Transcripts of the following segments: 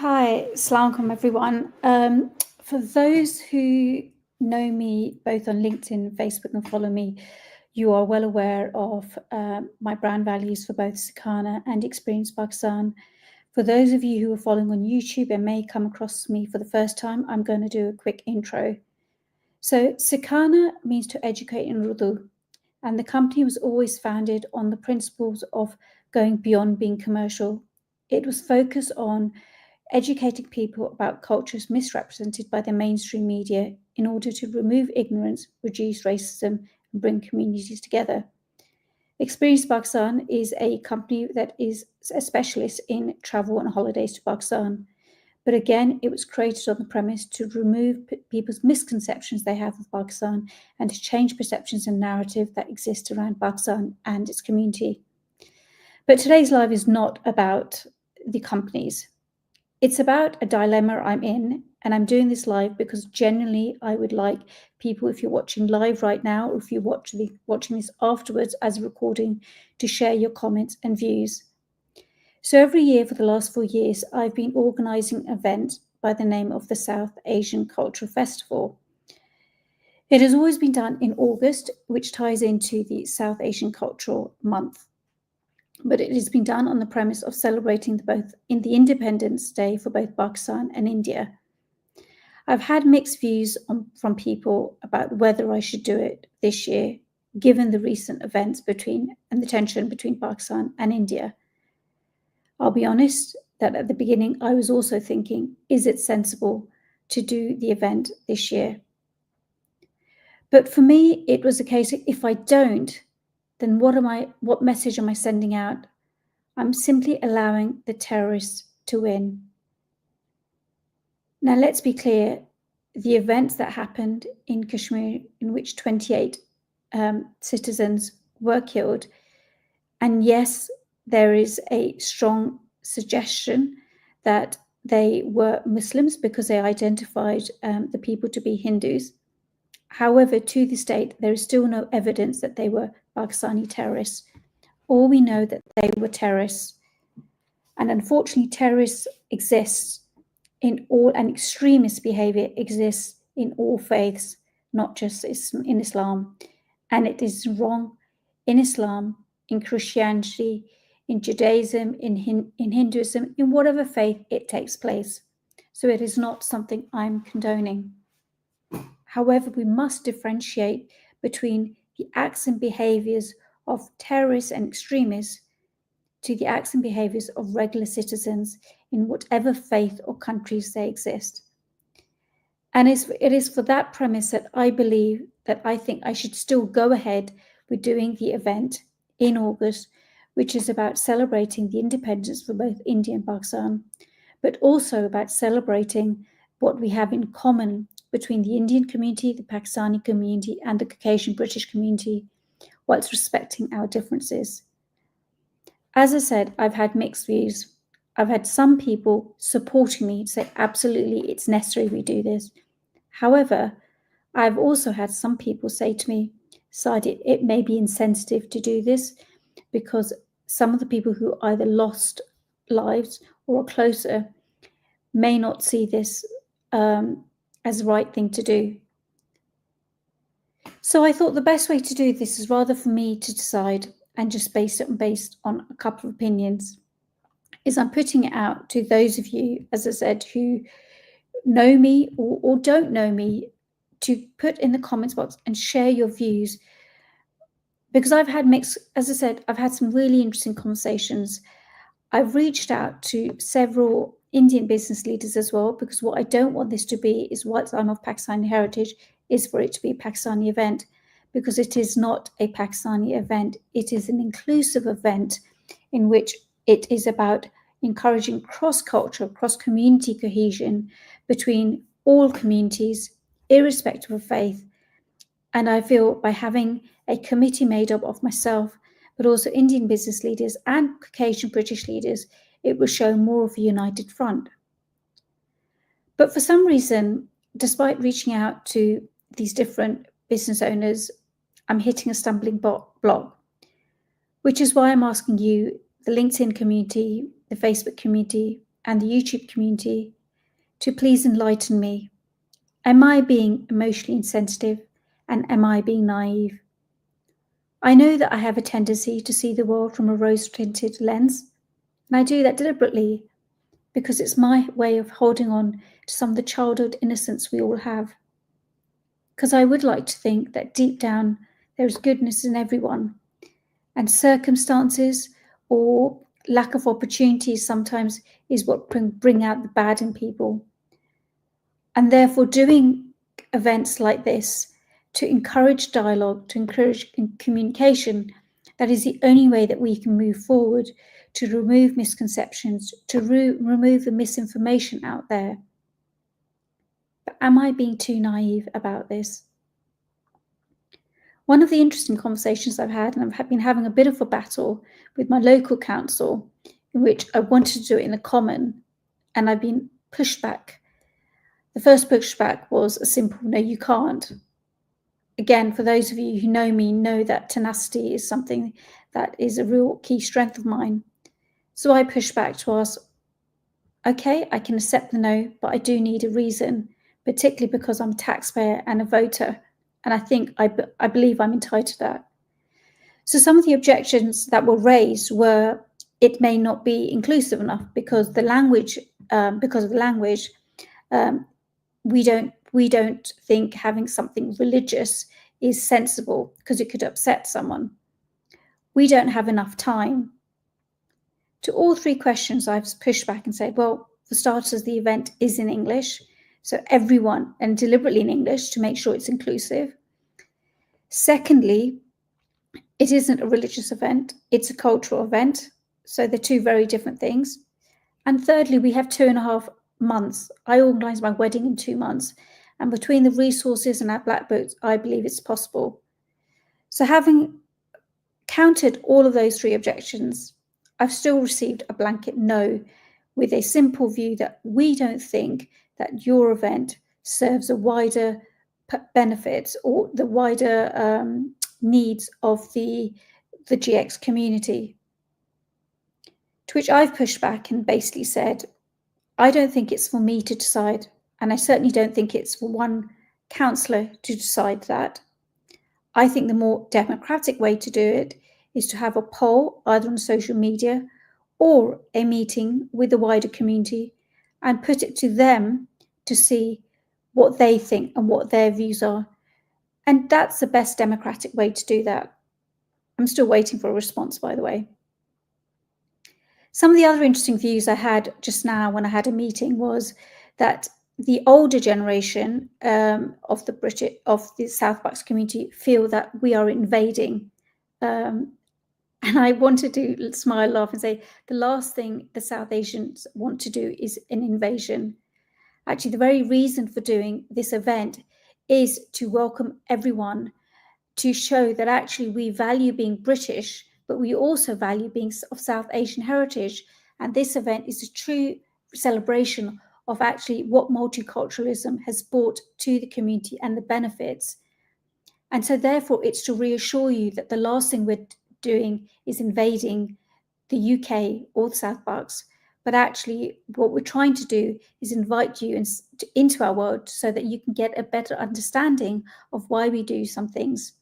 Hi, Assalamu alaikum everyone. For those who know me both on LinkedIn and Facebook and follow me, you are well aware of my brand values for both Sakana and Experience Pakistan. For those of you who are following on YouTube and may come across me for the first time, I'm going to do a quick intro. So, Sakana means to educate in Urdu, and the company was always founded on the principles of going beyond being commercial. It was focused on educating people about cultures misrepresented by the mainstream media in order to remove ignorance, reduce racism, and bring communities together. Experience Pakistan is a company that is a specialist in travel and holidays to Pakistan. But again, it was created on the premise to remove people's misconceptions they have of Pakistan and to change perceptions and narrative that exist around Pakistan and its community. But today's live is not about the companies. It's about a dilemma I'm in, and I'm doing this live because genuinely I would like people, if you're watching live right now, or if you're watching this afterwards as a recording, to share your comments and views. So every year for the last 4 years, I've been organising an event by the name of the South Asian Cultural Festival. It has always been done in August, which ties into the South Asian Cultural Month. But it has been done on the premise of celebrating both in the Independence Day for both Pakistan and India. I've had mixed views from people about whether I should do it this year, given the recent events and the tension between Pakistan and India. I'll be honest that at the beginning I was also thinking, is it sensible to do the event this year? But for me, it was a case of if I don't, then what message am I sending out? I'm simply allowing the terrorists to win. Now, let's be clear, the events that happened in Kashmir, in which 28 citizens were killed, and yes, there is a strong suggestion that they were Muslims because they identified the people to be Hindus. However, to this date, there is still no evidence that they were Pakistani terrorists. All we know that they were terrorists. And unfortunately, terrorists exist in all, and extremist behavior exists in all faiths, not just in Islam. And it is wrong in Islam, in Christianity, in Judaism, in Hinduism, in whatever faith it takes place. So it is not something I'm condoning. However, we must differentiate between the acts and behaviors of terrorists and extremists to the acts and behaviors of regular citizens in whatever faith or countries they exist. And it is for that premise that I believe that I think I should still go ahead with doing the event in August, which is about celebrating the independence for both India and Pakistan, but also about celebrating what we have in common between the Indian community, the Pakistani community, and the Caucasian British community, whilst respecting our differences. As I said, I've had mixed views. I've had some people supporting me say, absolutely, it's necessary we do this. However, I've also had some people say to me, Said, it may be insensitive to do this because some of the people who either lost lives or are closer may not see this as the right thing to do. So I thought the best way to do this is rather for me to decide and just based on a couple of opinions, is I'm putting it out to those of you, as I said, who know me or don't know me, to put in the comments box and share your views. Because I've had as I said, I've had some really interesting conversations. I've reached out to several Indian business leaders as well, because what I don't want this to be is, whilst I'm of Pakistani heritage, is for it to be a Pakistani event, because it is not a Pakistani event. It is an inclusive event in which it is about encouraging cross-cultural, cross-community cohesion between all communities, irrespective of faith. And I feel by having a committee made up of myself, but also Indian business leaders and Caucasian British leaders, it will show more of a united front. But for some reason, despite reaching out to these different business owners, I'm hitting a stumbling block, which is why I'm asking you, the LinkedIn community, the Facebook community, and the YouTube community to please enlighten me. Am I being emotionally insensitive, and am I being naive? I know that I have a tendency to see the world from a rose-tinted lens, and I do that deliberately because it's my way of holding on to some of the childhood innocence we all have. Because I would like to think that deep down there is goodness in everyone, and circumstances or lack of opportunities sometimes is what bring out the bad in people. And therefore, doing events like this to encourage dialogue, to encourage communication, that is the only way that we can move forward to remove misconceptions, to remove the misinformation out there. But am I being too naive about this? One of the interesting conversations I've had, and I've been having a bit of a battle with my local council, in which I wanted to do it in a common, and I've been pushed back. The first pushback was a simple, no, you can't. Again, for those of you who know me, know that tenacity is something that is a real key strength of mine. So I pushed back to ask, okay, I can accept the no, but I do need a reason, particularly because I'm a taxpayer and a voter. And I think I believe I'm entitled to that. So some of the objections that were raised were it may not be inclusive enough because the language, we don't think having something religious is sensible because it could upset someone. We don't have enough time. To all three questions, I've pushed back and said, well, for starters, the event is in English, so everyone, and deliberately in English to make sure it's inclusive. Secondly, it isn't a religious event, it's a cultural event, so they're two very different things. And thirdly, we have 2.5 months. I organised my wedding in 2 months, and between the resources and our black books, I believe it's possible. So having countered all of those three objections, I've still received a blanket no, with a simple view that we don't think that your event serves a wider benefits or the wider needs of the GX community. To which I've pushed back and basically said, I don't think it's for me to decide, and I certainly don't think it's for one councillor to decide that. I think the more democratic way to do it is to have a poll either on social media or a meeting with the wider community and put it to them to see what they think and what their views are. And that's the best democratic way to do that. I'm still waiting for a response, by the way. Some of the other interesting views I had just now when I had a meeting was that the older generation of the South Bucks community feel that we are invading. And I wanted to smile, laugh and say, the last thing the South Asians want to do is an invasion. Actually, the very reason for doing this event is to welcome everyone, to show that actually we value being British, but we also value being of South Asian heritage. And this event is a true celebration of actually what multiculturalism has brought to the community and the benefits. And so therefore, it's to reassure you that the last thing we're doing is invading the UK or the South Bucks, but actually what we're trying to do is invite you into our world so that you can get a better understanding of why we do some things.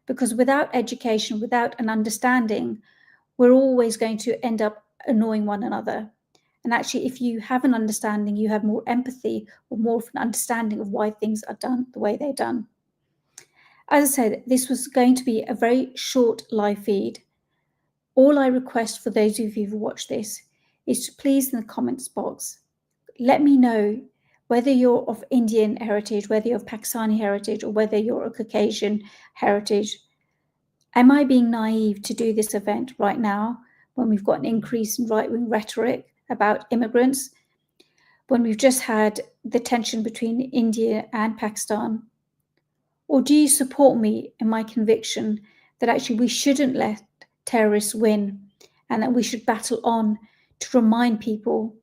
Because without education, without an understanding, we're always going to end up annoying one another. And actually, if you have an understanding, you have more empathy or more of an understanding of why things are done the way they're done. As I said, this was going to be a very short live feed. All I request for those of you who watch this is to please in the comments box, let me know whether you're of Indian heritage, whether you're of Pakistani heritage, or whether you're of Caucasian heritage. Am I being naive to do this event right now when we've got an increase in right-wing rhetoric about immigrants, when we've just had the tension between India and Pakistan? Or do you support me in my conviction that actually we shouldn't let terrorists win and that we should battle on to remind people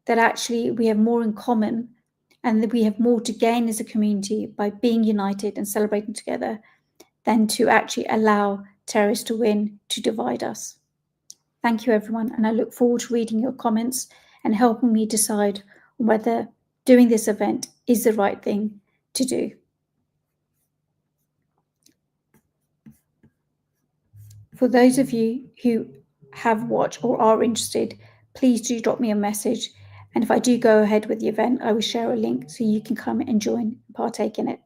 that actually we have more in common and that we have more to gain as a community by being united and celebrating together than to actually allow terrorists to win, to divide us? Thank you, everyone, and I look forward to reading your comments and helping me decide whether doing this event is the right thing to do. For those of you who have watched or are interested, please do drop me a message. And if I do go ahead with the event, I will share a link so you can come and join and partake in it.